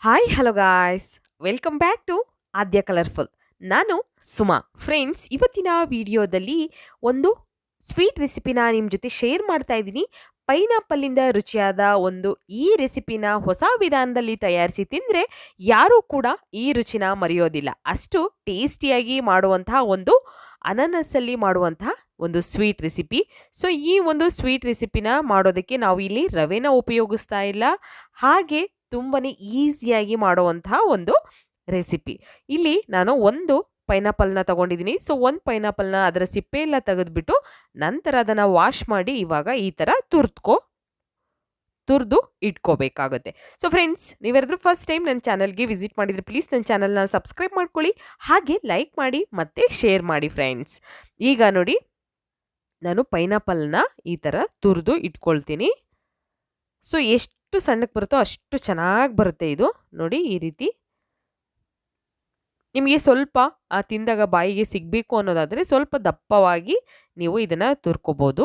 Hi hello guys welcome back to Aadya colourful. ನಾನು Suma. Friends, ಇವತ್ತಿನ ವಿಡಿಯೋದಲ್ಲಿ ಒಂದು ಸ್ವೀಟ್ ರೆಸಿಪಿನ ನಿಮ್ಮ ಜೊತೆ ಶೇರ್ ಮಾಡ್ತಾ ಇದ್ದೀನಿ. ಪೈನಾಪಲ್ಲಿಂದ ರುಚಿಯಾದ ಒಂದು ಈ ರೆಸಿಪಿನ ಹೊಸ ವಿಧಾನದಲ್ಲಿ ತಯಾರಿಸಿ ತಿಂದರೆ ಯಾರೂ ಕೂಡ ಈ ರುಚಿನ ಮರೆಯೋದಿಲ್ಲ. ಅಷ್ಟು ಟೇಸ್ಟಿಯಾಗಿ ಮಾಡುವಂತಹ ಒಂದು ಅನಾನಸಲ್ಲಿ ಮಾಡುವಂತಹ ಒಂದು ಸ್ವೀಟ್ ರೆಸಿಪಿ. ಸೊ ಈ ಒಂದು ಸ್ವೀಟ್ ರೆಸಿಪಿನ ಮಾಡೋದಕ್ಕೆ ನಾವು ಇಲ್ಲಿ ರವೆನ ಉಪಯೋಗಿಸ್ತಾ ಇಲ್ಲ. ಹಾಗೆ ತುಂಬಾನೇ ಈಸಿಯಾಗಿ ಮಾಡುವಂತಹ ಒಂದು ರೆಸಿಪಿ. ಇಲ್ಲಿ ನಾನು ಒಂದು ಪೈನಾಪಲ್ನ ತಗೊಂಡಿದ್ದೀನಿ. ಸೊ ಒಂದು ಪೈನಾಪಲ್ನ ಅದರ ಸಿಪ್ಪೆ ಎಲ್ಲ ತೆಗೆದ್ಬಿಟ್ಟು ನಂತರ ಅದನ್ನು ವಾಶ್ ಮಾಡಿ ಇವಾಗ ಈ ಥರ ತುರಿದು ಇಟ್ಕೋಬೇಕಾಗುತ್ತೆ. ಸೊ ಫ್ರೆಂಡ್ಸ್, ನೀವ್ಯಾರಾದ್ರೂ ಫಸ್ಟ್ ಟೈಮ್ ನನ್ನ ಚಾನಲ್ಗೆ ವಿಸಿಟ್ ಮಾಡಿದರೆ ಪ್ಲೀಸ್ ನನ್ನ ಚಾನಲ್ನ ಸಬ್ಸ್ಕ್ರೈಬ್ ಮಾಡ್ಕೊಳ್ಳಿ, ಹಾಗೆ ಲೈಕ್ ಮಾಡಿ ಮತ್ತು ಶೇರ್ ಮಾಡಿ ಫ್ರೆಂಡ್ಸ್. ಈಗ ನೋಡಿ, ನಾನು ಪೈನಾಪಲ್ನ ಈ ಥರ ತುರಿದು ಇಟ್ಕೊಳ್ತೀನಿ. ಸೊ ಎಷ್ಟು ಸಣ್ಣಕ್ಕೆ ಬರುತ್ತೋ ಅಷ್ಟು ಚೆನ್ನಾಗಿ ಬರುತ್ತೆ ಇದು. ನೋಡಿ, ಈ ರೀತಿ ನಿಮಗೆ ಸ್ವಲ್ಪ ತಿಂದಾಗ ಬಾಯಿಗೆ ಸಿಗಬೇಕು ಅನ್ನೋದಾದರೆ ಸ್ವಲ್ಪ ದಪ್ಪವಾಗಿ ನೀವು ಇದನ್ನು ತುರ್ಕೋಬೋದು.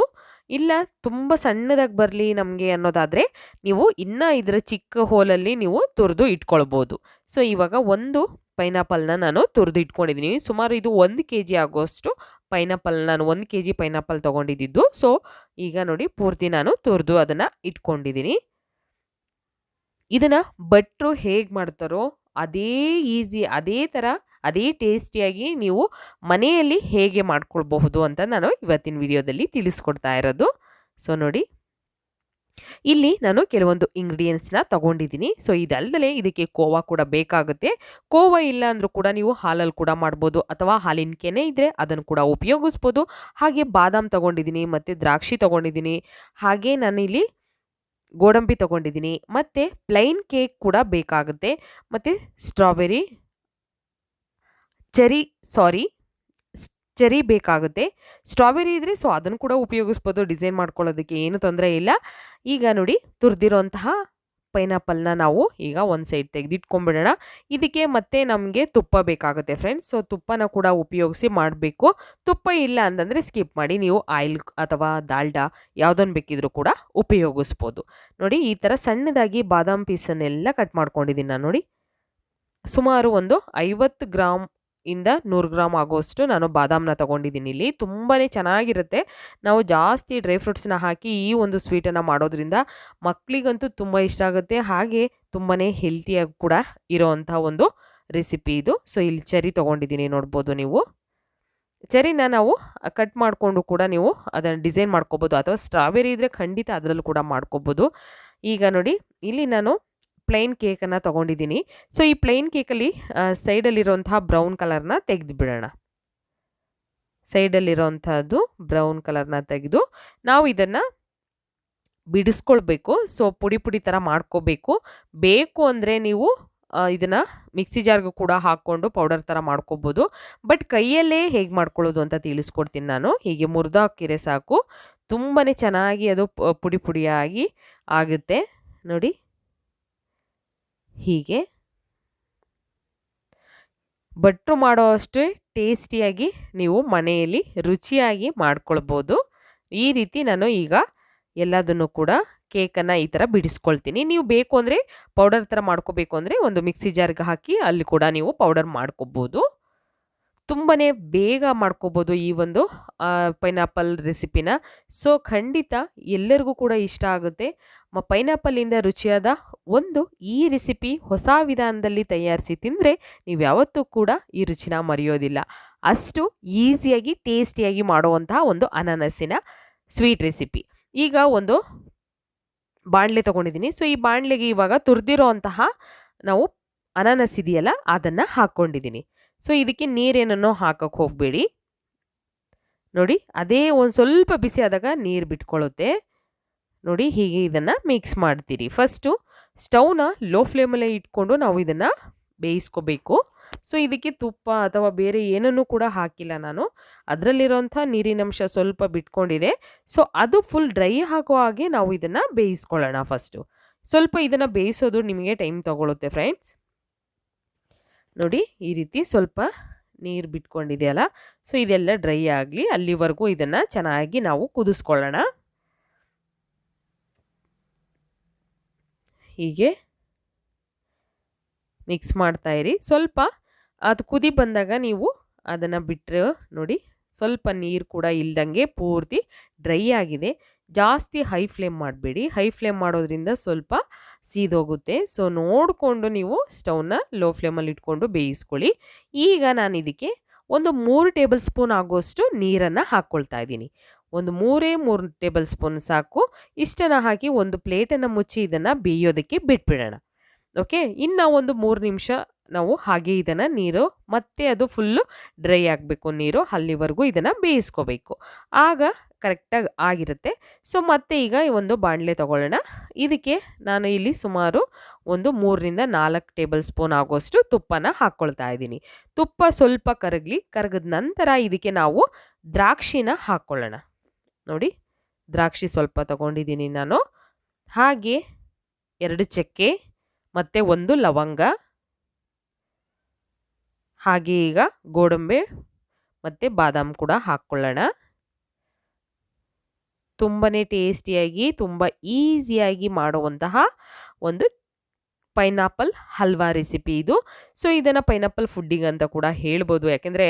ಇಲ್ಲ ತುಂಬ ಸಣ್ಣದಾಗಿ ಬರಲಿ ನಮಗೆ ಅನ್ನೋದಾದರೆ ನೀವು ಇನ್ನೂ ಇದರ ಚಿಕ್ಕ ಹೋಲಲ್ಲಿ ನೀವು ತುರಿದು ಇಟ್ಕೊಳ್ಬೋದು. ಸೊ ಇವಾಗ ಒಂದು ಪೈನಾಪಲ್ನ ನಾನು ತುರಿದು ಇಟ್ಕೊಂಡಿದ್ದೀನಿ. ಸುಮಾರು ಇದು 1 kg ಆಗೋಷ್ಟು ಪೈನಾಪಲ್, ನಾನು 1 kg ಪೈನಾಪಲ್ ತೊಗೊಂಡಿದ್ದು. ಸೊ ಈಗ ನೋಡಿ, ಪೂರ್ತಿ ನಾನು ತುರಿದು ಅದನ್ನು ಇಟ್ಕೊಂಡಿದ್ದೀನಿ. ಇದನ್ನು ಭಟ್ರು ಹೇಗೆ ಮಾಡ್ತಾರೋ ಅದೇ ಈಸಿ, ಅದೇ ಥರ ಅದೇ ಟೇಸ್ಟಿಯಾಗಿ ನೀವು ಮನೆಯಲ್ಲಿ ಹೇಗೆ ಮಾಡ್ಕೊಳ್ಬಹುದು ಅಂತ ನಾನು ಇವತ್ತಿನ ವಿಡಿಯೋದಲ್ಲಿ ತಿಳಿಸ್ಕೊಡ್ತಾ ಇರೋದು. ಸೊ ನೋಡಿ, ಇಲ್ಲಿ ನಾನು ಕೆಲವೊಂದು ಇಂಗ್ರೀಡಿಯೆಂಟ್ಸ್ನ ತಗೊಂಡಿದ್ದೀನಿ. ಸೊ ಇದಲ್ಲದೆ ಇದಕ್ಕೆ ಕೋವಾ ಕೂಡ ಬೇಕಾಗುತ್ತೆ. ಕೋವಾ ಇಲ್ಲ ಅಂದರೂ ಕೂಡ ನೀವು ಹಾಲಲ್ಲಿ ಕೂಡ ಮಾಡ್ಬೋದು, ಅಥವಾ ಹಾಲಿನ ಕೆನೆ ಇದ್ದರೆ ಅದನ್ನು ಕೂಡ ಉಪಯೋಗಿಸ್ಬೋದು. ಹಾಗೆ ಬಾದಾಮ್ ತಗೊಂಡಿದ್ದೀನಿ, ಮತ್ತು ದ್ರಾಕ್ಷಿ ತಗೊಂಡಿದ್ದೀನಿ, ಹಾಗೆ ನಾನು ಇಲ್ಲಿ ಗೋಡಂಬಿ ತಗೊಂಡಿದ್ದೀನಿ, ಮತ್ತು ಪ್ಲೈನ್ ಕೇಕ್ ಕೂಡ ಬೇಕಾಗುತ್ತೆ, ಮತ್ತು ಚೆರಿ ಬೇಕಾಗುತ್ತೆ. ಸ್ಟ್ರಾಬೆರಿ ಇದ್ದರೆ ಸೊ ಅದನ್ನು ಕೂಡ ಉಪಯೋಗಿಸ್ಬೋದು ಡಿಸೈನ್ ಮಾಡ್ಕೊಳ್ಳೋದಕ್ಕೆ, ಏನು ತೊಂದರೆ ಇಲ್ಲ. ಈಗ ನೋಡಿ, ತುರಿದಿರೋಂತಹ ಪೈನಾಪಲ್ನ ನಾವು ಈಗ ಒಂದು ಸೈಡ್ ತೆಗೆದಿಟ್ಕೊಂಡ್ಬಿಡೋಣ. ಇದಕ್ಕೆ ಮತ್ತೆ ನಮಗೆ ತುಪ್ಪ ಬೇಕಾಗುತ್ತೆ ಫ್ರೆಂಡ್ಸ್. ಸೊ ತುಪ್ಪನ ಕೂಡ ಉಪಯೋಗಿಸಿ ಮಾಡಬೇಕು. ತುಪ್ಪ ಇಲ್ಲ ಅಂತಂದರೆ ಸ್ಕಿಪ್ ಮಾಡಿ, ನೀವು ಆಯಿಲ್ ಅಥವಾ ದಾಲ್ಡಾ ಯಾವುದನ್ನು ಬೇಕಿದ್ರೂ ಕೂಡ ಉಪಯೋಗಿಸ್ಬೋದು. ನೋಡಿ, ಈ ಥರ ಸಣ್ಣದಾಗಿ ಬಾದಾಮ್ ಪೀಸನ್ನೆಲ್ಲ ಕಟ್ ಮಾಡ್ಕೊಂಡಿದ್ದೀನಿ ನಾನು. ನೋಡಿ, ಸುಮಾರು ಒಂದು 50 ಗ್ರಾಮ್ ಇಂದ 100 ಗ್ರಾಮ್ ಆಗೋಷ್ಟು ನಾನು ಬಾದಾಮ್ನ ತಗೊಂಡಿದ್ದೀನಿ. ಇಲ್ಲಿ ತುಂಬಾ ಚೆನ್ನಾಗಿರುತ್ತೆ. ನಾವು ಜಾಸ್ತಿ ಡ್ರೈ ಫ್ರೂಟ್ಸ್ನ ಹಾಕಿ ಈ ಒಂದು ಸ್ವೀಟನ್ನು ಮಾಡೋದ್ರಿಂದ ಮಕ್ಕಳಿಗಂತೂ ತುಂಬ ಇಷ್ಟ ಆಗುತ್ತೆ, ಹಾಗೆ ತುಂಬಾ ಹೆಲ್ತಿಯಾಗಿ ಕೂಡ ಇರೋವಂಥ ಒಂದು ರೆಸಿಪಿ ಇದು. ಸೊ ಇಲ್ಲಿ ಚೆರಿ ತೊಗೊಂಡಿದ್ದೀನಿ, ನೋಡ್ಬೋದು ನೀವು. ಚೆರಿನ ನಾವು ಕಟ್ ಮಾಡಿಕೊಂಡು ಕೂಡ ನೀವು ಅದನ್ನು ಡಿಸೈನ್ ಮಾಡ್ಕೋಬೋದು, ಅಥವಾ ಸ್ಟ್ರಾಬೆರಿ ಇದ್ದರೆ ಖಂಡಿತ ಅದರಲ್ಲೂ ಕೂಡ ಮಾಡ್ಕೋಬೋದು. ಈಗ ನೋಡಿ, ಇಲ್ಲಿ ನಾನು ಪ್ಲೈನ್ ಕೇಕನ್ನು ತೊಗೊಂಡಿದ್ದೀನಿ. ಸೊ ಈ ಪ್ಲೈನ್ ಕೇಕಲ್ಲಿ ಸೈಡಲ್ಲಿರೋಂತಹ ಬ್ರೌನ್ ಕಲರ್ನ ತೆಗೆದು ಬಿಡೋಣ. ಸೈಡಲ್ಲಿರೋಂಥದ್ದು ಬ್ರೌನ್ ಕಲರ್ನ ತೆಗೆದು ನಾವು ಇದನ್ನು ಬಿಡಿಸ್ಕೊಳ್ಬೇಕು. ಸೊ ಪುಡಿ ಪುಡಿ ಥರ ಮಾಡ್ಕೋಬೇಕು. ಬೇಕು ಅಂದರೆ ನೀವು ಇದನ್ನು ಮಿಕ್ಸಿ ಜಾರ್ಗೂ ಕೂಡ ಹಾಕ್ಕೊಂಡು ಪೌಡರ್ ಥರ ಮಾಡ್ಕೋಬೋದು. ಬಟ್ ಕೈಯಲ್ಲೇ ಹೇಗೆ ಮಾಡ್ಕೊಳ್ಳೋದು ಅಂತ ತಿಳಿಸ್ಕೊಡ್ತೀನಿ ನಾನು. ಹೀಗೆ ಮುರಿದು ಹಾಕಿರೆ ಸಾಕು, ತುಂಬಾ ಚೆನ್ನಾಗಿ ಅದು ಪುಡಿ ಪುಡಿಯಾಗಿ ಆಗುತ್ತೆ. ನೋಡಿ, ಹೀಗೆ ಭಟ್ರು ಮಾಡೋ ಅಷ್ಟೇ ಟೇಸ್ಟಿಯಾಗಿ ನೀವು ಮನೆಯಲ್ಲಿ ರುಚಿಯಾಗಿ ಮಾಡ್ಕೊಳ್ಬೋದು. ಈ ರೀತಿ ನಾನು ಈಗ ಎಲ್ಲದನ್ನು ಕೂಡ ಕೇಕನ್ನು ಈ ಥರ ಬಿಡಿಸ್ಕೊಳ್ತೀನಿ. ನೀವು ಬೇಕು ಅಂದರೆ ಪೌಡರ್ ಥರ ಮಾಡ್ಕೋಬೇಕು ಅಂದರೆ ಒಂದು ಮಿಕ್ಸಿ ಜಾರ್ಗೆ ಹಾಕಿ ಅಲ್ಲಿ ಕೂಡ ನೀವು ಪೌಡರ್ ಮಾಡ್ಕೋಬೋದು. ತುಂಬಾ ಬೇಗ ಮಾಡ್ಕೋಬೋದು ಈ ಒಂದು ಪೈನಾಪಲ್ ರೆಸಿಪಿನ. ಸೊ ಖಂಡಿತ ಎಲ್ಲರಿಗೂ ಕೂಡ ಇಷ್ಟ ಆಗುತ್ತೆ. ಪೈನಾಪಲ್ಲಿಂದ ರುಚಿಯಾದ ಒಂದು ಈ ರೆಸಿಪಿ ಹೊಸ ವಿಧಾನದಲ್ಲಿ ತಯಾರಿಸಿ ತಿಂದರೆ ನೀವು ಯಾವತ್ತೂ ಕೂಡ ಈ ರುಚಿನ ಮರೆಯೋದಿಲ್ಲ. ಅಷ್ಟು ಈಸಿಯಾಗಿ ಟೇಸ್ಟಿಯಾಗಿ ಮಾಡುವಂತಹ ಒಂದು ಅನಾನಸಿನ ಸ್ವೀಟ್ ರೆಸಿಪಿ. ಈಗ ಒಂದು ಬಾಣಲೆ ತೊಗೊಂಡಿದ್ದೀನಿ. ಸೊ ಈ ಬಾಣಲೆಗೆ ಇವಾಗ ತುರಿದಿರೋ ಅಂತಹ ನಾವು ಅನಾನಸ್ ಇದೆಯಲ್ಲ ಅದನ್ನು ಹಾಕ್ಕೊಂಡಿದ್ದೀನಿ. ಸೊ ಇದಕ್ಕೆ ನೀರೇನನ್ನೋ ಹಾಕಕ್ಕೆ ಹೋಗಬೇಡಿ. ನೋಡಿ, ಅದೇ ಒಂದು ಸ್ವಲ್ಪ ಬಿಸಿ ಆದಾಗ ನೀರು ಬಿಟ್ಕೊಳ್ಳುತ್ತೆ. ನೋಡಿ, ಹೀಗೆ ಇದನ್ನು ಮಿಕ್ಸ್ ಮಾಡ್ತೀರಿ. ಫಸ್ಟು ಸ್ಟವ್ನ ಲೋ ಫ್ಲೇಮಲ್ಲೇ ಇಟ್ಕೊಂಡು ನಾವು ಇದನ್ನು ಬೇಯಿಸ್ಕೋಬೇಕು. ಸೊ ಇದಕ್ಕೆ ತುಪ್ಪ ಅಥವಾ ಬೇರೆ ಏನನ್ನೂ ಕೂಡ ಹಾಕಿಲ್ಲ ನಾನು. ಅದರಲ್ಲಿರೋಂಥ ನೀರಿನಂಶ ಸ್ವಲ್ಪ ಬಿಟ್ಕೊಂಡಿದೆ. ಸೊ ಅದು ಫುಲ್ ಡ್ರೈ ಆಗೋ ಹಾಗೆ ನಾವು ಇದನ್ನು ಬೇಯಿಸ್ಕೊಳ್ಳೋಣ. ಫಸ್ಟು ಸ್ವಲ್ಪ ಇದನ್ನು ಬೇಯಿಸೋದು ನಿಮಗೆ ಟೈಮ್ ತಗೊಳುತ್ತೆ ಫ್ರೆಂಡ್ಸ್. ನೋಡಿ, ಈ ರೀತಿ ಸ್ವಲ್ಪ ನೀರು ಬಿಟ್ಕೊಂಡಿದೆಯಲ್ಲ, ಸೊ ಇದೆಲ್ಲ ಡ್ರೈ ಆಗಲಿ, ಅಲ್ಲಿವರೆಗೂ ಇದನ್ನು ಚೆನ್ನಾಗಿ ನಾವು ಕುದಿಸ್ಕೊಳ್ಳೋಣ. ಹೀಗೆ ಮಿಕ್ಸ್ ಮಾಡ್ತಾಯಿರಿ. ಸ್ವಲ್ಪ ಅದು ಕುದಿ ಬಂದಾಗ ನೀವು ಅದನ್ನು ಬಿಟ್ಟರೆ ನೋಡಿ ಸ್ವಲ್ಪ ನೀರು ಕೂಡ ಇಲ್ದಂಗೆ ಪೂರ್ತಿ ಡ್ರೈ ಆಗಿದೆ. ಜಾಸ್ತಿ ಹೈ ಫ್ಲೇಮ್ ಮಾಡಬೇಡಿ. ಹೈ ಫ್ಲೇಮ್ ಮಾಡೋದ್ರಿಂದ ಸ್ವಲ್ಪ ಸೀದೋಗುತ್ತೆ. ಸೊ ನೋಡಿಕೊಂಡು ನೀವು ಸ್ಟವ್ನ ಲೋ ಫ್ಲೇಮಲ್ಲಿ ಇಟ್ಕೊಂಡು ಬೇಯಿಸ್ಕೊಳ್ಳಿ. ಈಗ ನಾನು ಇದಕ್ಕೆ ಒಂದು 3 ಟೇಬಲ್ ಸ್ಪೂನ್ ಆಗುವಷ್ಟು ನೀರನ್ನು ಹಾಕ್ಕೊಳ್ತಾ ಇದ್ದೀನಿ. ಒಂದು 3 ಟೇಬಲ್ ಸ್ಪೂನ್ ಸಾಕು. ಇಷ್ಟನ್ನು ಹಾಕಿ ಒಂದು ಪ್ಲೇಟನ್ನು ಮುಚ್ಚಿ ಇದನ್ನು ಬೇಯೋದಕ್ಕೆ ಬಿಟ್ಬಿಡೋಣ. ಓಕೆ, ಇನ್ನು ಒಂದು 3 ನಿಮಿಷ ನಾವು ಹಾಗೆ ಇದನ್ನು ನೀರು ಮತ್ತೆ ಅದು ಫುಲ್ಲು ಡ್ರೈ ಆಗಬೇಕು. ನೀರು ಅಲ್ಲಿವರೆಗೂ ಇದನ್ನು ಬೇಯಿಸ್ಕೋಬೇಕು. ಆಗ ಕರೆಕ್ಟಾಗಿ ಆಗಿರುತ್ತೆ. ಸೊ ಮತ್ತೆ ಈಗ ಒಂದು ಬಾಣಲೆ ತಗೊಳ್ಳೋಣ. ಇದಕ್ಕೆ ನಾನು ಇಲ್ಲಿ ಸುಮಾರು ಒಂದು 3ರಿಂದ 4 ಟೇಬಲ್ ಸ್ಪೂನ್ ಆಗೋಷ್ಟು ತುಪ್ಪನ ಹಾಕ್ಕೊಳ್ತಾ ಇದ್ದೀನಿ. ತುಪ್ಪ ಸ್ವಲ್ಪ ಕರಗಿದ ನಂತರ ಇದಕ್ಕೆ ನಾವು ದ್ರಾಕ್ಷಿನ ಹಾಕ್ಕೊಳ್ಳೋಣ. ನೋಡಿ, ದ್ರಾಕ್ಷಿ ಸ್ವಲ್ಪ ತಗೊಂಡಿದ್ದೀನಿ ನಾನು. ಹಾಗೆ 2 ಚಕ್ಕೆ ಮತ್ತು 1 ಲವಂಗ, ಹಾಗೆ ಈಗ ಗೋಡಂಬಿ ಮತ್ತು ಬಾದಾಮ್ ಕೂಡ ಹಾಕ್ಕೊಳ್ಳೋಣ. ತುಂಬಾ ಟೇಸ್ಟಿಯಾಗಿ ತುಂಬ ಈಸಿಯಾಗಿ ಮಾಡುವಂತಹ ಒಂದು ಪೈನಾಪಲ್ ಹಲ್ವಾ ರೆಸಿಪಿ ಇದು. ಸೊ ಇದನ್ನು ಪೈನಾಪಲ್ ಫುಡ್ಡಿಂಗ್ ಅಂತ ಕೂಡ ಹೇಳ್ಬೋದು. ಯಾಕೆಂದರೆ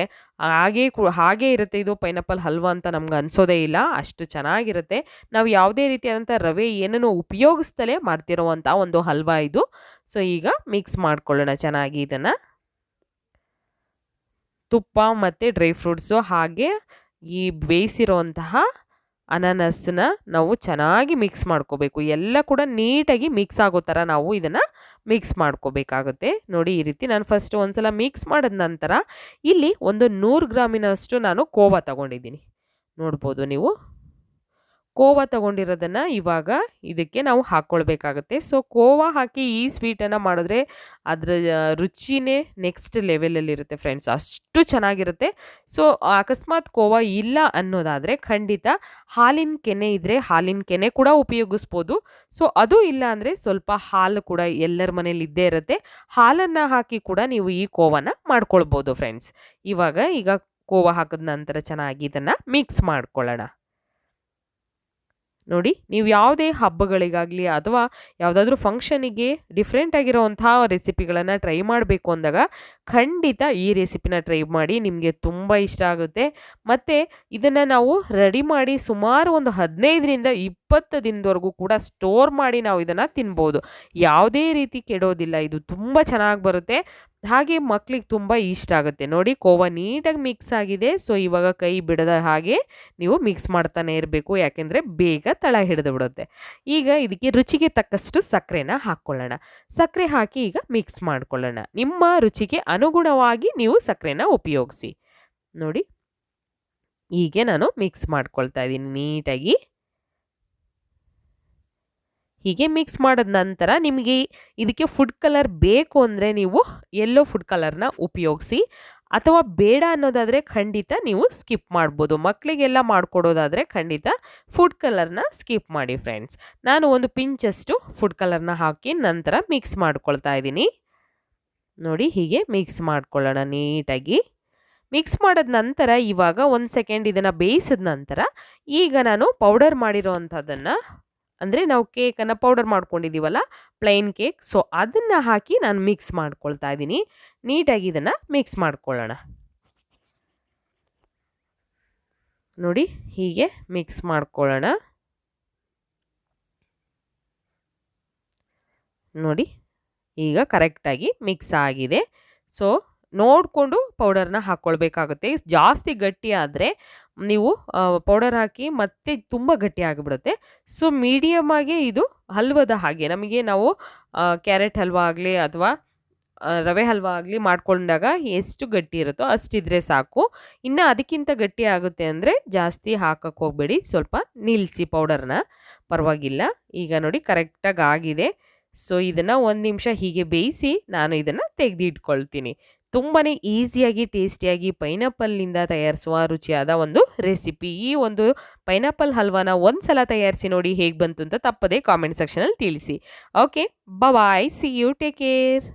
ಹಾಗೇ ಇರುತ್ತೆ ಇದು ಪೈನಾಪಲ್ ಹಲ್ವಾ ಅಂತ ನಮ್ಗೆ ಅನಿಸೋದೇ ಇಲ್ಲ. ಅಷ್ಟು ಚೆನ್ನಾಗಿರುತ್ತೆ. ನಾವು ಯಾವುದೇ ರೀತಿಯಾದಂಥ ರವೆ ಏನನ್ನು ಉಪಯೋಗಿಸ್ತಲೇ ಮಾಡ್ತಿರೋವಂಥ ಒಂದು ಹಲ್ವಾ ಇದು. ಸೊ ಈಗ ಮಿಕ್ಸ್ ಮಾಡ್ಕೊಳ್ಳೋಣ ಚೆನ್ನಾಗಿ ಇದನ್ನು. ತುಪ್ಪ ಮತ್ತು ಡ್ರೈ ಫ್ರೂಟ್ಸು ಹಾಗೆ ಈ ಬೇಯಿಸಿರೋಂತಹ ಅನಾನಸ್ನ ನಾವು ಚೆನ್ನಾಗಿ ಮಿಕ್ಸ್ ಮಾಡ್ಕೋಬೇಕು. ಎಲ್ಲ ಕೂಡ ನೀಟಾಗಿ ಮಿಕ್ಸ್ ಆಗೋ ಥರ ನಾವು ಇದನ್ನು ಮಿಕ್ಸ್ ಮಾಡ್ಕೋಬೇಕಾಗುತ್ತೆ. ನೋಡಿ, ಈ ರೀತಿ ನಾನು ಫಸ್ಟ್ ಒಂದ್ಸಲ ಮಿಕ್ಸ್ ಮಾಡಿದ ನಂತರ ಇಲ್ಲಿ ಒಂದು 100 ಗ್ರಾಮಿನಷ್ಟು ನಾನು ಕೋವಾ ತಗೊಂಡಿದ್ದೀನಿ. ನೋಡ್ಬೋದು ನೀವು. ಕೋವಾ ತಗೊಂಡಿರೋದನ್ನು ಇವಾಗ ಇದಕ್ಕೆ ನಾವು ಹಾಕ್ಕೊಳ್ಬೇಕಾಗುತ್ತೆ. ಸೊ ಕೋವಾ ಹಾಕಿ ಈ ಸ್ವೀಟನ್ನು ಮಾಡಿದ್ರೆ ಅದರ ರುಚಿನೇ ನೆಕ್ಸ್ಟ್ ಲೆವೆಲಲ್ಲಿರುತ್ತೆ ಫ್ರೆಂಡ್ಸ್. ಅಷ್ಟು ಚೆನ್ನಾಗಿರುತ್ತೆ. ಸೊ ಅಕಸ್ಮಾತ್ ಕೋವಾ ಇಲ್ಲ ಅನ್ನೋದಾದರೆ ಖಂಡಿತ ಹಾಲಿನ ಕೆನೆ ಇದ್ದರೆ ಹಾಲಿನ ಕೆನೆ ಕೂಡ ಉಪಯೋಗಿಸ್ಬೋದು. ಸೊ ಅದು ಇಲ್ಲ ಅಂದರೆ ಸ್ವಲ್ಪ ಹಾಲು ಕೂಡ ಎಲ್ಲರ ಮನೇಲಿ ಇದ್ದೇ ಇರುತ್ತೆ. ಹಾಲನ್ನು ಹಾಕಿ ಕೂಡ ನೀವು ಈ ಕೋವಾನ ಮಾಡ್ಕೊಳ್ಬೋದು ಫ್ರೆಂಡ್ಸ್. ಈಗ ಕೋವಾ ಹಾಕಿದ ನಂತರ ಚೆನ್ನಾಗಿ ಇದನ್ನು ಮಿಕ್ಸ್ ಮಾಡ್ಕೊಳ್ಳೋಣ. ನೋಡಿ, ನೀವು ಯಾವುದೇ ಹಬ್ಬಗಳಿಗಾಗಲಿ ಅಥವಾ ಯಾವುದಾದ್ರೂ ಫಂಕ್ಷನಿಗೆ ಡಿಫ್ರೆಂಟ್ ಆಗಿರೋವಂಥ ರೆಸಿಪಿಗಳನ್ನು ಟ್ರೈ ಮಾಡಬೇಕು ಅಂದಾಗ ಖಂಡಿತ ಈ ರೆಸಿಪಿನ ಟ್ರೈ ಮಾಡಿ. ನಿಮಗೆ ತುಂಬ ಇಷ್ಟ ಆಗುತ್ತೆ. ಮತ್ತು ಇದನ್ನು ನಾವು ರೆಡಿ ಮಾಡಿ ಸುಮಾರು ಒಂದು 15ರಿಂದ 20 ದಿನದವರೆಗೂ ಕೂಡ ಸ್ಟೋರ್ ಮಾಡಿ ನಾವು ಇದನ್ನು ತಿನ್ಬೋದು. ಯಾವುದೇ ರೀತಿ ಕೆಡೋದಿಲ್ಲ. ಇದು ತುಂಬ ಚೆನ್ನಾಗಿ ಬರುತ್ತೆ. ಹಾಗೆ ಮಕ್ಳಿಗೆ ತುಂಬ ಇಷ್ಟ ಆಗುತ್ತೆ. ನೋಡಿ, ಕೋವಾ ನೀಟಾಗಿ ಮಿಕ್ಸ್ ಆಗಿದೆ. ಸೊ ಇವಾಗ ಕೈ ಬಿಡದ ಹಾಗೆ ನೀವು ಮಿಕ್ಸ್ ಮಾಡ್ತಾನೆ ಇರಬೇಕು. ಯಾಕೆಂದರೆ ಬೇಗ ತಳ ಹಿಡಿದು ಬಿಡುತ್ತೆ. ಈಗ ಇದಕ್ಕೆ ರುಚಿಗೆ ತಕ್ಕಷ್ಟು ಸಕ್ಕರೆನ ಹಾಕ್ಕೊಳ್ಳೋಣ. ಸಕ್ಕರೆ ಹಾಕಿ ಈಗ ಮಿಕ್ಸ್ ಮಾಡ್ಕೊಳ್ಳೋಣ. ನಿಮ್ಮ ರುಚಿಗೆ ಅನುಗುಣವಾಗಿ ನೀವು ಸಕ್ಕರೆನ ಉಪಯೋಗಿಸಿ. ನೋಡಿ, ಹೀಗೆ ನಾನು ಮಿಕ್ಸ್ ಮಾಡ್ಕೊಳ್ತಾ ಇದ್ದೀನಿ ನೀಟಾಗಿ. ಹೀಗೆ ಮಿಕ್ಸ್ ಮಾಡಿದ ನಂತರ ನಿಮಗೆ ಇದಕ್ಕೆ ಫುಡ್ ಕಲರ್ ಬೇಕು ಅಂದರೆ ನೀವು ಯೆಲ್ಲೋ ಫುಡ್ ಕಲರ್ನ ಉಪಯೋಗಿಸಿ. ಅಥವಾ ಬೇಡ ಅನ್ನೋದಾದರೆ ಖಂಡಿತ ನೀವು ಸ್ಕಿಪ್ ಮಾಡ್ಬೋದು. ಮಕ್ಕಳಿಗೆಲ್ಲ ಮಾಡಿಕೊಡೋದಾದರೆ ಖಂಡಿತ ಫುಡ್ ಕಲರ್ನ ಸ್ಕಿಪ್ ಮಾಡಿ ಫ್ರೆಂಡ್ಸ್. ನಾನು ಒಂದು ಪಿಂಚಷ್ಟು ಫುಡ್ ಕಲರ್ನ ಹಾಕಿ ನಂತರ ಮಿಕ್ಸ್ ಮಾಡ್ಕೊಳ್ತಾ ಇದ್ದೀನಿ. ನೋಡಿ, ಹೀಗೆ ಮಿಕ್ಸ್ ಮಾಡ್ಕೊಳ್ಳೋಣ ನೀಟಾಗಿ. ಮಿಕ್ಸ್ ಮಾಡಿದ ನಂತರ ಇವಾಗ 1 ಸೆಕೆಂಡ್ ಇದನ್ನು ಬೇಯಿಸಿದ ನಂತರ ಈಗ ನಾನು ಪೌಡರ್ ಮಾಡಿರೋ ಅಂಥದ್ದನ್ನು, ಅಂದರೆ ನಾವು ಕೇಕನ್ನು ಪೌಡರ್ ಮಾಡ್ಕೊಂಡಿದ್ದೀವಲ್ಲ ಪ್ಲೈನ್ ಕೇಕ್, ಸೊ ಅದನ್ನು ಹಾಕಿ ನಾನು ಮಿಕ್ಸ್ ಮಾಡ್ಕೊಳ್ತಾ ಇದ್ದೀನಿ. ನೀಟಾಗಿ ಇದನ್ನು ಮಿಕ್ಸ್ ಮಾಡ್ಕೊಳ್ಳೋಣ. ನೋಡಿ, ಹೀಗೆ ಮಿಕ್ಸ್ ಮಾಡ್ಕೊಳ್ಳೋಣ. ನೋಡಿ, ಈಗ ಕರೆಕ್ಟಾಗಿ ಮಿಕ್ಸ್ ಆಗಿದೆ. ಸೊ ನೋಡಿಕೊಂಡು ಪೌಡರ್ನ ಹಾಕ್ಕೊಳ್ಬೇಕಾಗುತ್ತೆ. ಜಾಸ್ತಿ ಗಟ್ಟಿ ಆದರೆ ನೀವು ಪೌಡರ್ ಹಾಕಿ ಮತ್ತೆ ತುಂಬ ಗಟ್ಟಿ ಆಗಿಬಿಡುತ್ತೆ. ಸೊ ಮೀಡಿಯಮ್ ಆಗಿ ಇದು ಹಲ್ವದ ಹಾಗೆ ನಮಗೆ ನಾವು ಕ್ಯಾರೆಟ್ ಹಲ್ವಾ ಆಗಲಿ ಅಥವಾ ರವೆ ಹಲ್ವಾ ಆಗಲಿ ಮಾಡ್ಕೊಂಡಾಗ ಎಷ್ಟು ಗಟ್ಟಿ ಇರುತ್ತೋ ಅಷ್ಟಿದ್ರೆ ಸಾಕು. ಇನ್ನು ಅದಕ್ಕಿಂತ ಗಟ್ಟಿ ಆಗುತ್ತೆ ಅಂದರೆ ಜಾಸ್ತಿ ಹಾಕಕ್ಕೆ ಹೋಗಬೇಡಿ. ಸ್ವಲ್ಪ ನಿಲ್ಲಿಸಿ ಪೌಡರ್ನ, ಪರವಾಗಿಲ್ಲ. ಈಗ ನೋಡಿ ಕರೆಕ್ಟಾಗಿ ಆಗಿದೆ. ಸೊ ಇದನ್ನು 1 ನಿಮಿಷ ಹೀಗೆ ಬೇಯಿಸಿ ನಾನು ಇದನ್ನು ತೆಗೆದಿಟ್ಕೊಳ್ತೀನಿ. ತುಂಬಾ ಈಸಿಯಾಗಿ ಟೇಸ್ಟಿಯಾಗಿ ಪೈನಾಪಲ್ನಿಂದ ತಯಾರಿಸುವ ರುಚಿಯಾದ ಒಂದು ರೆಸಿಪಿ. ಈ ಒಂದು ಪೈನಾಪಲ್ ಹಲ್ವಾನ ಒಂದ್ಸಲ ತಯಾರಿಸಿ ನೋಡಿ ಹೇಗೆ ಬಂತು ಅಂತ ತಪ್ಪದೇ ಕಾಮೆಂಟ್ ಸೆಕ್ಷನಲ್ಲಿ ತಿಳಿಸಿ. Okay, bye, see you, take care.